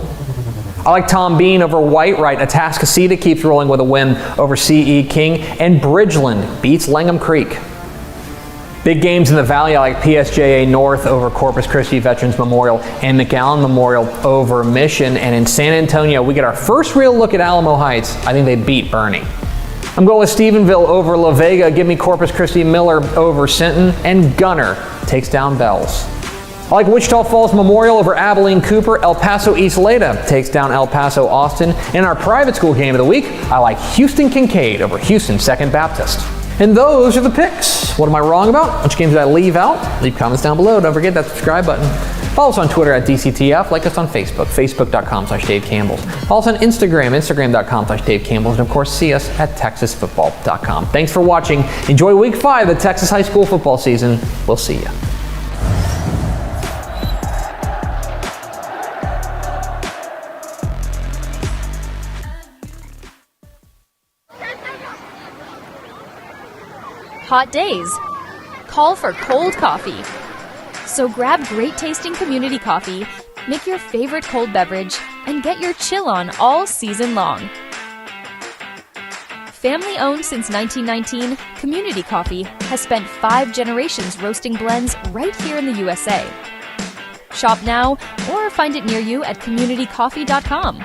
I like Tom Bean over Whitewright. Atascocita keeps rolling with a win over C.E. King. And Bridgeland beats Langham Creek. Big games in the Valley, I like PSJA North over Corpus Christi Veterans Memorial and McAllen Memorial over Mission. And in San Antonio, we get our first real look at Alamo Heights. I think they beat Bernie. I'm going with Stephenville over La Vega. Give me Corpus Christi Miller over Sinton. And Gunner takes down Bells. I like Wichita Falls Memorial over Abilene Cooper. El Paso East Leda takes down El Paso Austin. In our private school game of the week, I like Houston Kincaid over Houston Second Baptist. And those are the picks. What am I wrong about? Which games did I leave out? Leave comments down below. Don't forget that subscribe button. Follow us on Twitter at DCTF. Like us on Facebook, facebook.com/Dave Campbell's. Follow us on Instagram, instagram.com/Dave Campbell's. And of course, see us at texasfootball.com. Thanks for watching. Enjoy Week 5 of the Texas high school football season. We'll see you. hot days. Call for cold coffee. So grab great tasting community coffee, make your favorite cold beverage, and get your chill on all season long. Family owned since 1919, Community Coffee has spent 5 generations roasting blends right here in the USA. Shop now or find it near you at communitycoffee.com.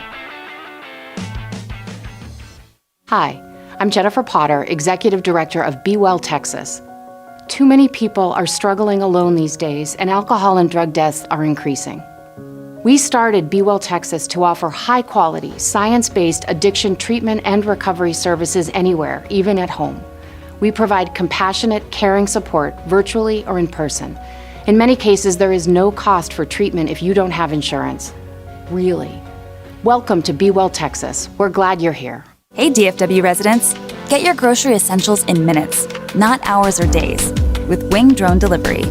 Hi, I'm Jennifer Potter, Executive Director of Be Well Texas. Too many people are struggling alone these days, and alcohol and drug deaths are increasing. We started Be Well Texas to offer high-quality, science-based addiction treatment and recovery services anywhere, even at home. We provide compassionate, caring support virtually or in person. In many cases, there is no cost for treatment if you don't have insurance. Really. Welcome to Be Well Texas. We're glad you're here. Hey DFW residents, get your grocery essentials in minutes, not hours or days, with Wing Drone Delivery.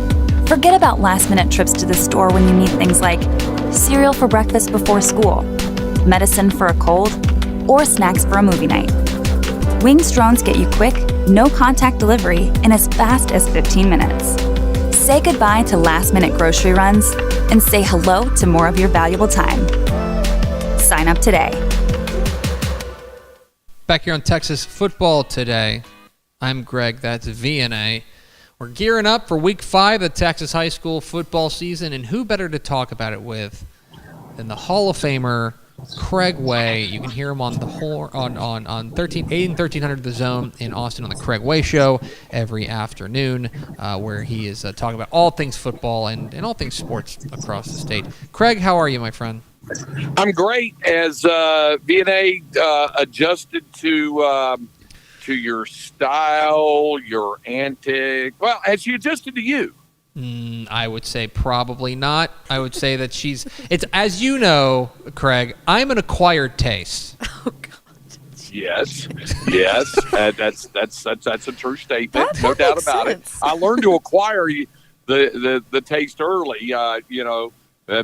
Forget about last-minute trips to the store when you need things like cereal for breakfast before school, medicine for a cold, or snacks for a movie night. Wing's drones get you quick, no-contact delivery in as fast as 15 minutes. Say goodbye to last-minute grocery runs and say hello to more of your valuable time. Sign up today. Back here on Texas Football Today, I'm Greg, that's VNA. We're gearing up for Week 5 of the Texas high school football season, and who better to talk about it with than the Hall of Famer, Craig Way. You can hear him on the on 8 and 1300 The Zone in Austin on the Craig Way Show every afternoon, where he is talking about all things football and all things sports across the state. Craig, how are you, my friend? I'm great. As VNA adjusted to your style, your antic. Well, has she adjusted to you? I would say probably not. I would say that it's as you know, Craig, I'm an acquired taste. Oh, God. Yes. That's a true statement. That No doubt makes about sense. it. I learned to acquire the taste early,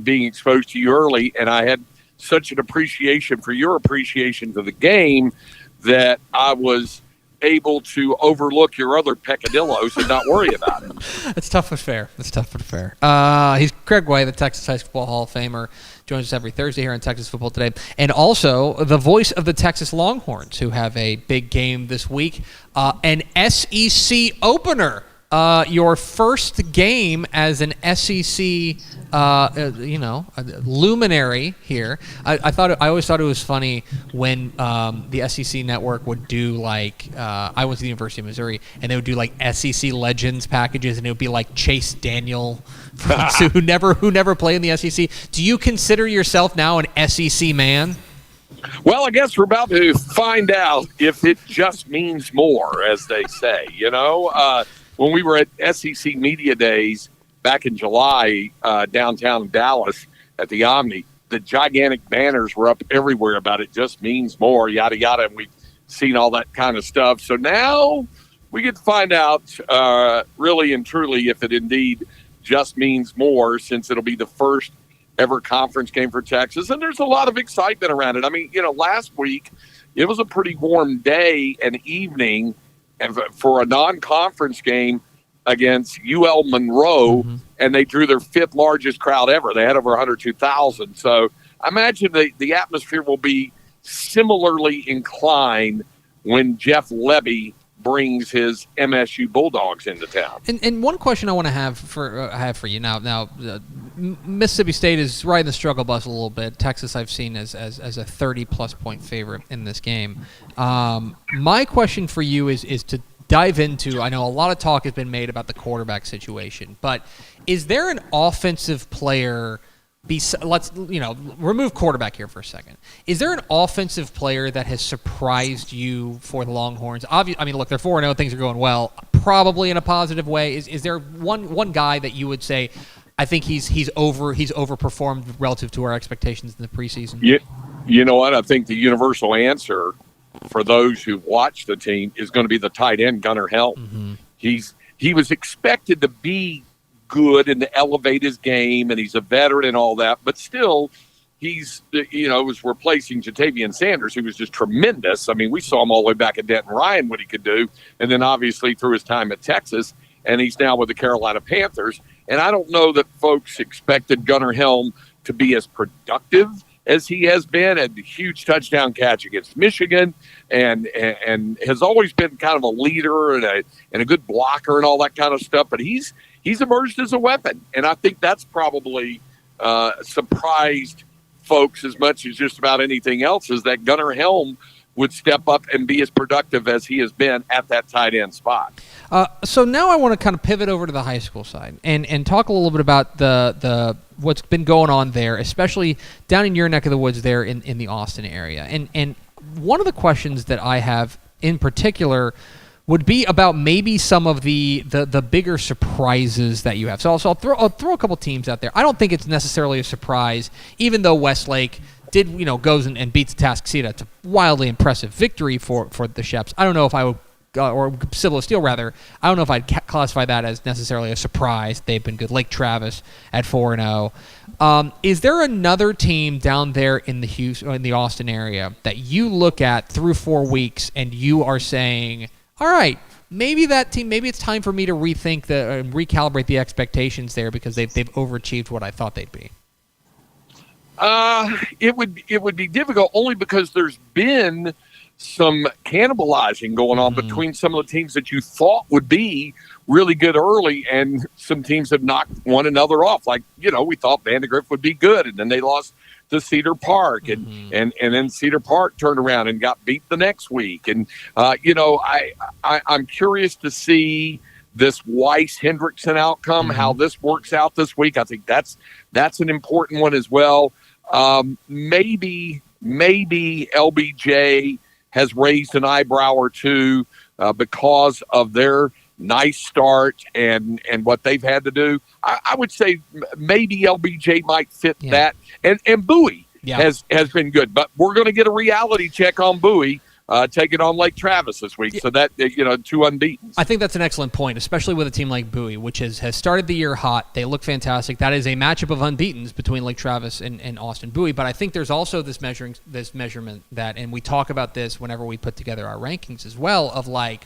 being exposed to you early, and I had such an appreciation for your appreciation for the game that I was able to overlook your other peccadillos and not worry about it. That's tough but fair. He's Craig Way, the Texas High School Hall of Famer. Joins us every Thursday here on Texas Football Today. And also the voice of the Texas Longhorns, who have a big game this week. An SEC opener. Your first game as an SEC, luminary here. I always thought it was funny when the SEC network would do like I went to the University of Missouri and they would do like SEC Legends packages and it would be like Chase Daniel, who never played in the SEC. Do you consider yourself now an SEC man? Well, I guess we're about to find out if it just means more, as they say. When we were at SEC Media Days back in July downtown Dallas at the Omni, the gigantic banners were up everywhere about it just means more, yada, yada, and we've seen all that kind of stuff. So now we get to find out really and truly if it indeed just means more, since it'll be the first ever conference game for Texas. And there's a lot of excitement around it. I mean, last week it was a pretty warm day and evening and for a non-conference game against UL Monroe, and they drew their 5th largest crowd ever. They had over 102,000. So I imagine the atmosphere will be similarly inclined when Jeff Lebby brings his MSU Bulldogs into town. And one question I want to have for you now. Mississippi State is riding the struggle bus a little bit. Texas I've seen as a 30-plus point favorite in this game. My question for you is to dive into, I know a lot of talk has been made about the quarterback situation, but is there an offensive player, let's remove quarterback here for a second. Is there an offensive player that has surprised you for the Longhorns? Look, they're 4-0, things are going well, probably in a positive way. Is there one guy that you would say, I think he's overperformed relative to our expectations in the preseason? You know what? I think the universal answer for those who've watched the team is going to be the tight end, Gunnar Helm. He was expected to be good and to elevate his game, and he's a veteran and all that, but still was replacing Jatavian Sanders, who was just tremendous. I mean, we saw him all the way back at Denton Ryan, what he could do, and then obviously through his time at Texas, and he's now with the Carolina Panthers. And I don't know that folks expected Gunnar Helm to be as productive as he has been. Had a huge touchdown catch against Michigan, and has always been kind of a leader and a good blocker and all that kind of stuff. But he's emerged as a weapon, and I think that's probably surprised folks as much as just about anything else, is that Gunnar Helm would step up and be as productive as he has been at that tight end spot. So now I want to kind of pivot over to the high school side and talk a little bit about the what's been going on there, especially down in your neck of the woods there in the Austin area. And one of the questions that I have in particular would be about maybe some of the bigger surprises that you have. So I'll throw a couple teams out there. I don't think it's necessarily a surprise, even though Westlake goes and beats Tascasita. It's a wildly impressive victory for the Sheps. I don't know if I would, or Civil of Steel rather, I don't know if I'd classify that as necessarily a surprise. They've been good. Lake Travis at 4-0. Is there another team down there in the Austin area that you look at through 4 weeks and you are saying, all right, maybe that team, maybe it's time for me to rethink recalibrate the expectations there because they've overachieved what I thought they'd be? It would be difficult only because there's been some cannibalizing going on between some of the teams that you thought would be really good early, and some teams have knocked one another off. Like, we thought Vandegrift would be good, and then they lost to Cedar Park, and then Cedar Park turned around and got beat the next week. And I'm curious to see this Weiss-Hendrickson outcome, how this works out this week. I think that's an important one as well. Maybe LBJ has raised an eyebrow or two because of their nice start and what they've had to do. I would say maybe LBJ might fit that. And Bowie has been good. But we're going to get a reality check on Bowie. Taking on Lake Travis this week, so that 2 unbeaten. I think that's an excellent point, especially with a team like Bowie, which has started the year hot. They look fantastic. That is a matchup of unbeatens between Lake Travis and Austin Bowie. But I think there's also this measurement that, and we talk about this whenever we put together our rankings as well, of like,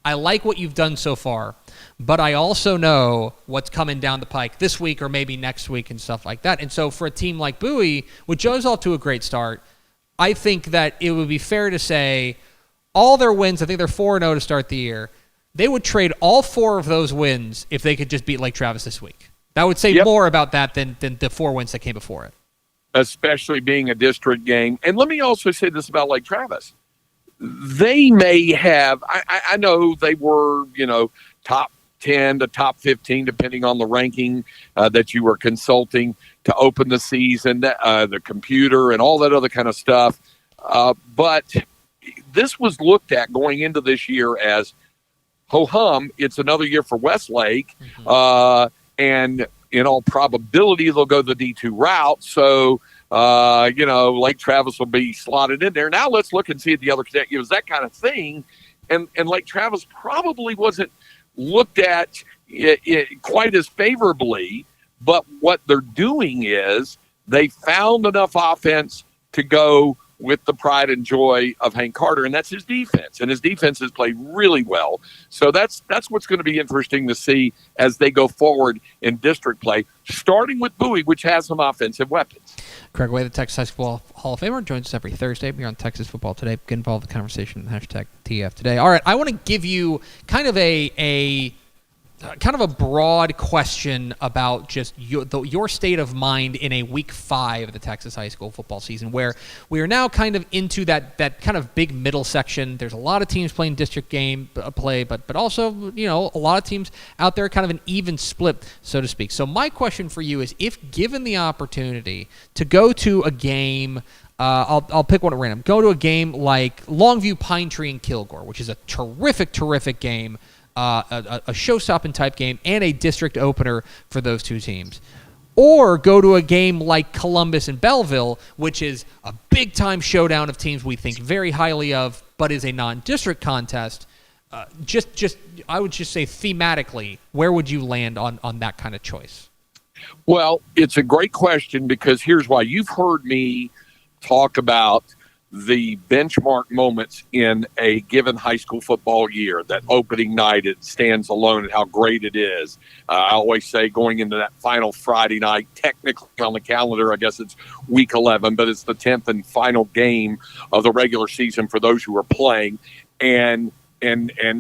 I like what you've done so far, but I also know what's coming down the pike this week or maybe next week and stuff like that. And so for a team like Bowie, which goes off to a great start, I think that it would be fair to say all their wins, I think they're 4-0 to start the year, they would trade all 4 of those wins if they could just beat Lake Travis this week. That would say more about that than the 4 wins that came before it. Especially being a district game. And let me also say this about Lake Travis. They may have, I know they were, top 10 to top 15, depending on the ranking that you were consulting to open the season, the computer and all that other kind of stuff. But this was looked at going into this year as, ho-hum, it's another year for Westlake. And in all probability, they'll go the D2 route. So, Lake Travis will be slotted in there. Now let's look and see at the other, it was that kind of thing. And Lake Travis probably wasn't looked at quite as favorably, but what they're doing is they found enough offense to go with the pride and joy of Hank Carter, and that's his defense. And his defense has played really well. So that's what's going to be interesting to see as they go forward in district play, starting with Bowie, which has some offensive weapons. Craig Way, the Texas High School Hall of Famer, joins us every Thursday here on Texas Football Today. Get involved in the conversation with hashtag TF Today. All right, I want to give you kind of a broad question about just your state of mind in a week 5 of the Texas high school football season, where we are now kind of into that kind of big middle section. There's a lot of teams playing district game play, but also, a lot of teams out there, kind of an even split, so to speak. So my question for you is, if given the opportunity to go to a game, I'll pick one at random, go to a game like Longview, Pine Tree, and Kilgore, which is a terrific game, a show-stopping type game, and a district opener for those two teams. Or go to a game like Columbus and Belleville, which is a big-time showdown of teams we think very highly of, but is a non-district contest. I would just say thematically, where would you land on that kind of choice? Well, it's a great question because here's why. You've heard me talk about the benchmark moments in a given high school football year. That opening night, it stands alone and how great it is. I always say going into that final Friday night, technically on the calendar, I guess it's week 11, but it's the 10th and final game of the regular season for those who are playing, and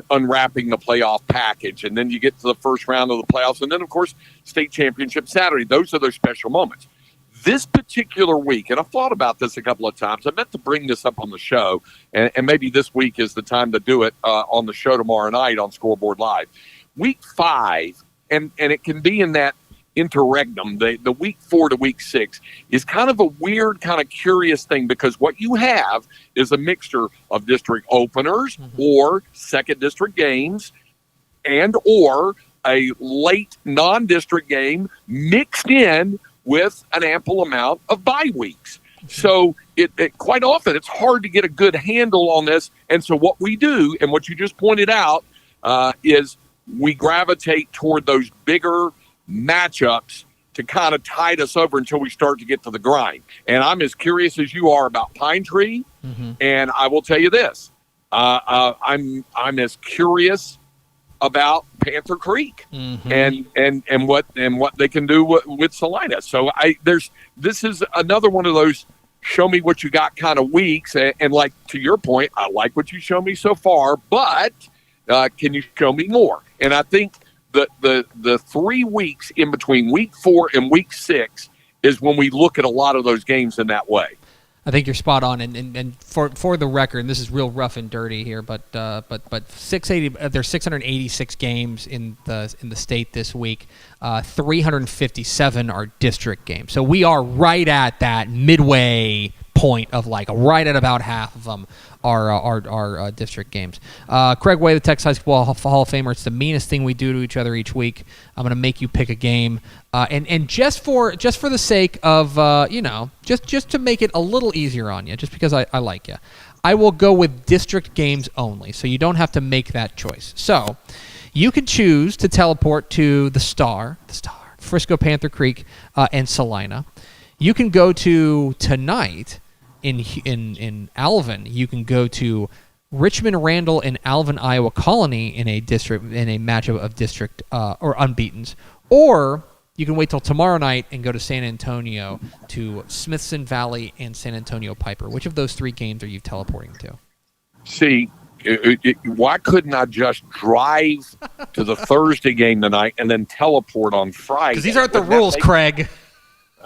unwrapping the playoff package. And then you get to the first round of the playoffs. And then, of course, state championship Saturday. Those are those special moments. This particular week, and I've thought about this a couple of times, I meant to bring this up on the show, and maybe this week is the time to do it on the show tomorrow night on Scoreboard Live. Week 5, and it can be in that interregnum, the week 4 to week 6, is kind of a weird, kind of curious thing, because what you have is a mixture of district openers or second district games and or a late non-district game mixed in with an ample amount of bye weeks. So it quite often it's hard to get a good handle on this. And so what we do, and what you just pointed out, is we gravitate toward those bigger matchups to kind of tide us over until we start to get to the grind. And I'm as curious as you are about Pine Tree. And I will tell you this, I'm as curious about Panther Creek and what they can do with Salina. So this is another one of those show me what you got kind of weeks. And like to your point, I like what you show me so far, but can you show me more? And I think the 3 weeks in between week 4 and week 6 is when we look at a lot of those games in that way. I think you're spot on, and for the record, and this is real rough and dirty here, but 680. There's 686 games in the state this week. 357 are district games. So we are right at that midway point of like right at about half of them are district games. Craig Way, the Texas High School Hall of Famer. It's the meanest thing we do to each other each week. I'm going to make you pick a game, and just for the sake of just to make it a little easier on you, just because I like you, I will go with district games only. So you don't have to make that choice. So you can choose to teleport to the Star, Frisco Panther Creek, and Salina. You can go to tonight. In Alvin, you can go to Richmond Randall and Alvin Iowa Colony in a matchup of district or unbeatens, or you can wait till tomorrow night and go to San Antonio to Smithson Valley and San Antonio Piper. Which of those 3 games are you teleporting to? See, why couldn't I just drive to the Thursday game tonight and then teleport on Friday? Because these aren't the rules, Craig.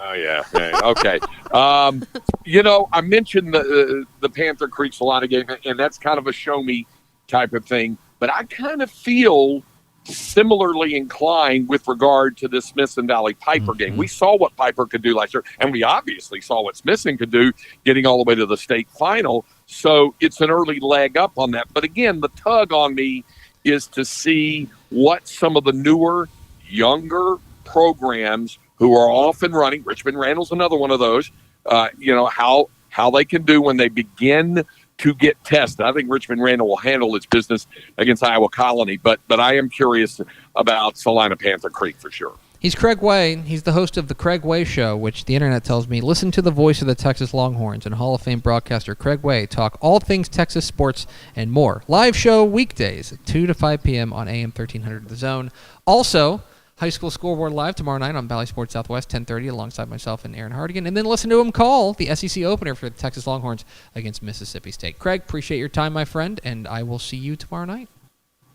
Oh, yeah. Okay. I mentioned the Panther Creek Salina game, and that's kind of a show-me type of thing. But I kind of feel similarly inclined with regard to the Smithson Valley Piper game. We saw what Piper could do last year, and we obviously saw what Smithson could do getting all the way to the state final. So it's an early leg up on that. But, again, the tug on me is to see what some of the newer, younger programs who are off and running, Richmond Randall's another one of those, how they can do when they begin to get tested. I think Richmond Randall will handle its business against Iowa Colony, but I am curious about Salina Panther Creek for sure. He's Craig Way. He's the host of The Craig Way Show, which the internet tells me, listen to the voice of the Texas Longhorns and Hall of Fame broadcaster Craig Way talk all things Texas sports and more. Live show weekdays at 2 to 5 p.m. on AM 1300 The Zone. Also, High School Scoreboard Live tomorrow night on Valley Sports Southwest, 10:30, alongside myself and Aaron Hardigan. And then listen to him call the SEC opener for the Texas Longhorns against Mississippi State. Craig, appreciate your time, my friend, and I will see you tomorrow night.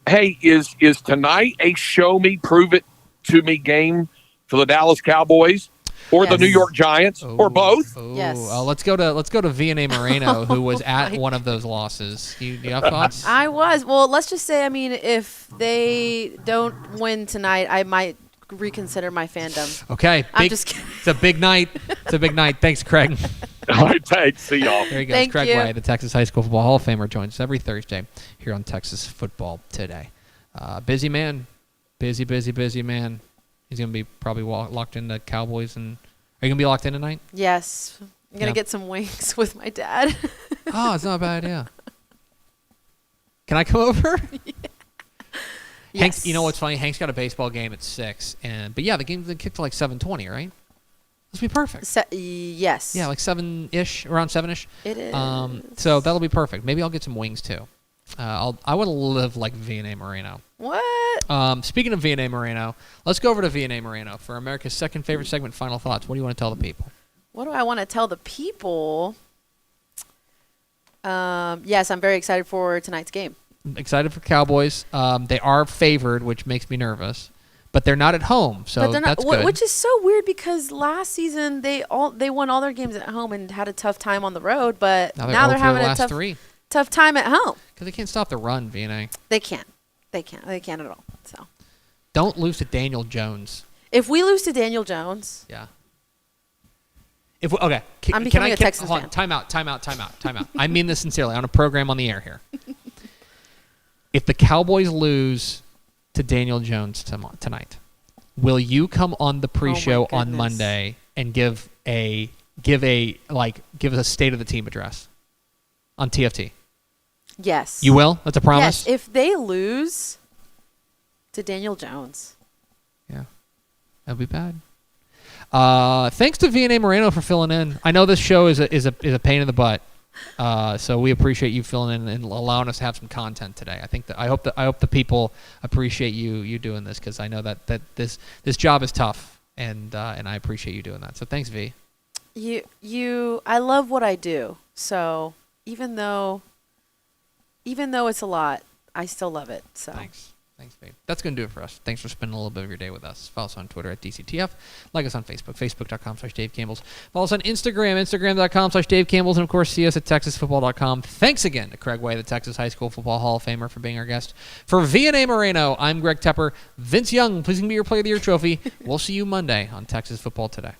Hey, is tonight a show me, prove it to me game for the Dallas Cowboys or the New York Giants or both? Yes. Let's go to Vianney Moreno, who was at one of those losses. You have thoughts? I was. Well, let's just say, if they don't win tonight, I might reconsider my fandom. Okay. I'm just kidding. It's a big night. Thanks, Craig. All right, thanks. See y'all. There he goes. Thank Craig you. Way, the Texas High School Football Hall of Famer, joins us every Thursday here on Texas Football Today. Busy man. Busy man. He's going to be probably locked into Cowboys. And are you going to be locked in tonight? Yes. I'm going to get some wings with my dad. Oh, it's not a bad idea. Can I come over? Hank, you know what's funny? Hank's got a baseball game at 6, but yeah, the game's been kicked to like 7:20, right? This will be perfect. Yes. Yeah, like 7-ish, around 7-ish. It is. So that'll be perfect. Maybe I'll get some wings too. I want to live like V&A Moreno. What? Speaking of V&A Moreno, let's go over to V&A Moreno for America's second favorite segment, Final Thoughts. What do you want to tell the people? What do I want to tell the people? Yes, I'm very excited for tonight's game. Excited for Cowboys. They are favored, which makes me nervous, but they're not at home, so that's good. Which is so weird because last season they won all their games at home and had a tough time on the road, but now they're having a tough time at home. Because they can't stop the run, V&A. They can't. They can't at all. So don't lose to Daniel Jones. If we lose to Daniel Jones, yeah. I'm becoming a Texans fan. Time out. I mean this sincerely. On a program on the air here. If the Cowboys lose to Daniel Jones tonight, will you come on the pre-show on Monday and give us a state of the team address on TFT? Yes. You will? That's a promise? Yes, if they lose to Daniel Jones. Yeah. That'd be bad. Thanks to V&A Moreno for filling in. I know this show is a pain in the butt. So we appreciate you filling in and allowing us to have some content today. I hope the people appreciate you doing this, because I know that this job is tough, and I appreciate you doing that. So thanks, V. I love what I do. So even though it's a lot, I still love it. So thanks, babe. That's going to do it for us. Thanks for spending a little bit of your day with us. Follow us on Twitter at DCTF. Like us on Facebook, facebook.com/Dave Campbell's. Follow us on Instagram, instagram.com/Dave Campbell's. And, of course, see us at texasfootball.com. Thanks again to Craig Way, the Texas High School Football Hall of Famer, for being our guest. For V&A Moreno, I'm Greg Tepper. Vince Young, please give me your Player of the Year trophy. We'll see you Monday on Texas Football Today.